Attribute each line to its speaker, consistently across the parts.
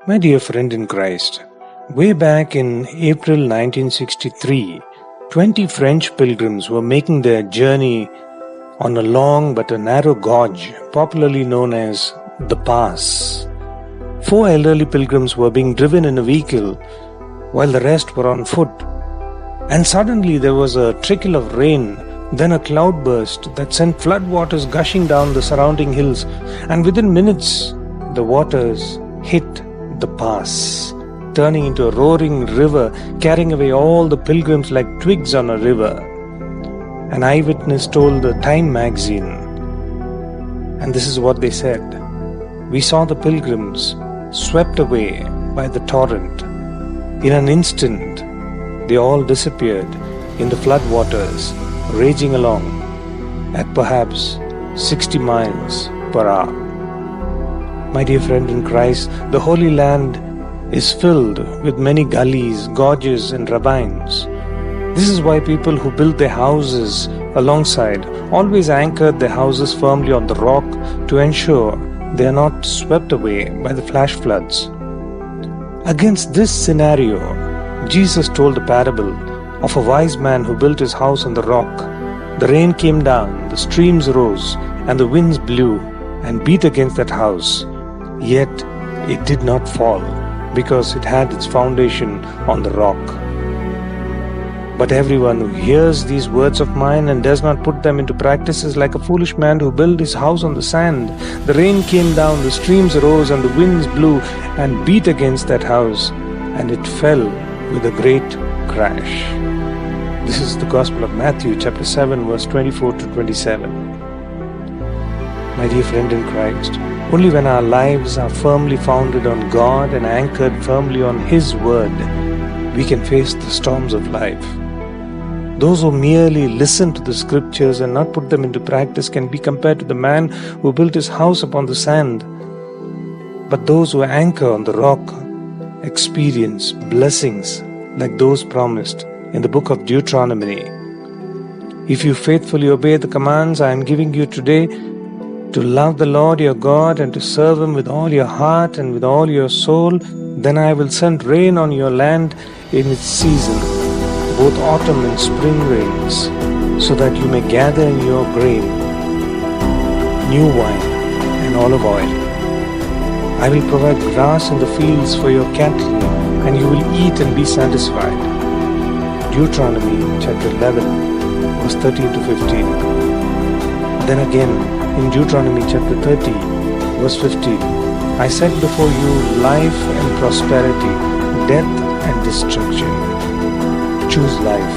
Speaker 1: My dear friend in Christ, way back in April 1963, 20 French pilgrims were making their journey on a long but a narrow gorge, popularly known as the Pass. 4 elderly pilgrims were being driven in a vehicle while the rest were on foot. And suddenly there was a trickle of rain, then a cloudburst that sent floodwaters gushing down the surrounding hills, and within minutes the waters hit the pass, turning into a roaring river, carrying away all the pilgrims like twigs on a river. An eyewitness told the Time magazine, and this is what they said: "We saw the pilgrims swept away by the torrent. In an instant, they all disappeared in the floodwaters, raging along at perhaps 60 miles per hour." My dear friend in Christ, the Holy Land is filled with many gullies, gorges and ravines. This is why people who build their houses alongside always anchored their houses firmly on the rock to ensure they are not swept away by the flash floods. Against this scenario, Jesus told a parable of a wise man who built his house on the rock. The rain came down, the streams rose, and the winds blew and beat against that house. Yet it did not fall, because it had its foundation on the rock. But everyone who hears these words of mine and does not put them into practice is like a foolish man who built his house on the sand. The rain came down, the streams rose, and the winds blew and beat against that house, and it fell with a great crash. This is the Gospel of Matthew, chapter 7, verse 24 to 27. My dear friend in Christ, only when our lives are firmly founded on God and anchored firmly on His Word, we can face the storms of life. Those who merely listen to the scriptures and not put them into practice can be compared to the man who built his house upon the sand. But those who anchor on the rock experience blessings like those promised in the book of Deuteronomy. If you faithfully obey the commands I am giving you today, to love the Lord your God and to serve Him with all your heart and with all your soul, then I will send rain on your land in its season, both autumn and spring rains, so that you may gather in your grain, new wine and olive oil. I will provide grass in the fields for your cattle, and you will eat and be satisfied. Deuteronomy chapter 11, verse 13 to 15. Then again, in Deuteronomy chapter 30, verse 15, I set before you life and prosperity, death and destruction. Choose life.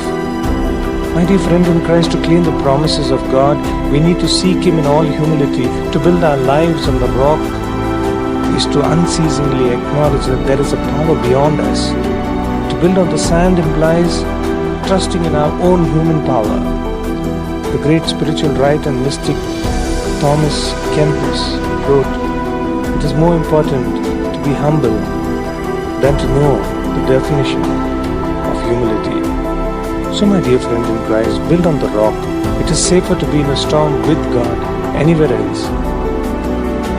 Speaker 1: My dear friend in Christ, to claim the promises of God, we need to seek Him in all humility. To build our lives on the rock is to unceasingly acknowledge that there is a power beyond us. To build on the sand implies trusting in our own human power. The great spiritual writer and mystic Thomas Kempis wrote, "It is more important to be humble than to know the definition of humility." So my dear friend in Christ, build on the rock. It is safer to be in a storm with God anywhere else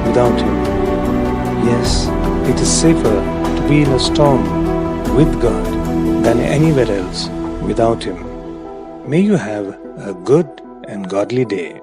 Speaker 1: without Him. Yes, it is safer to be in a storm with God than anywhere else without Him. May you have a good and godly day.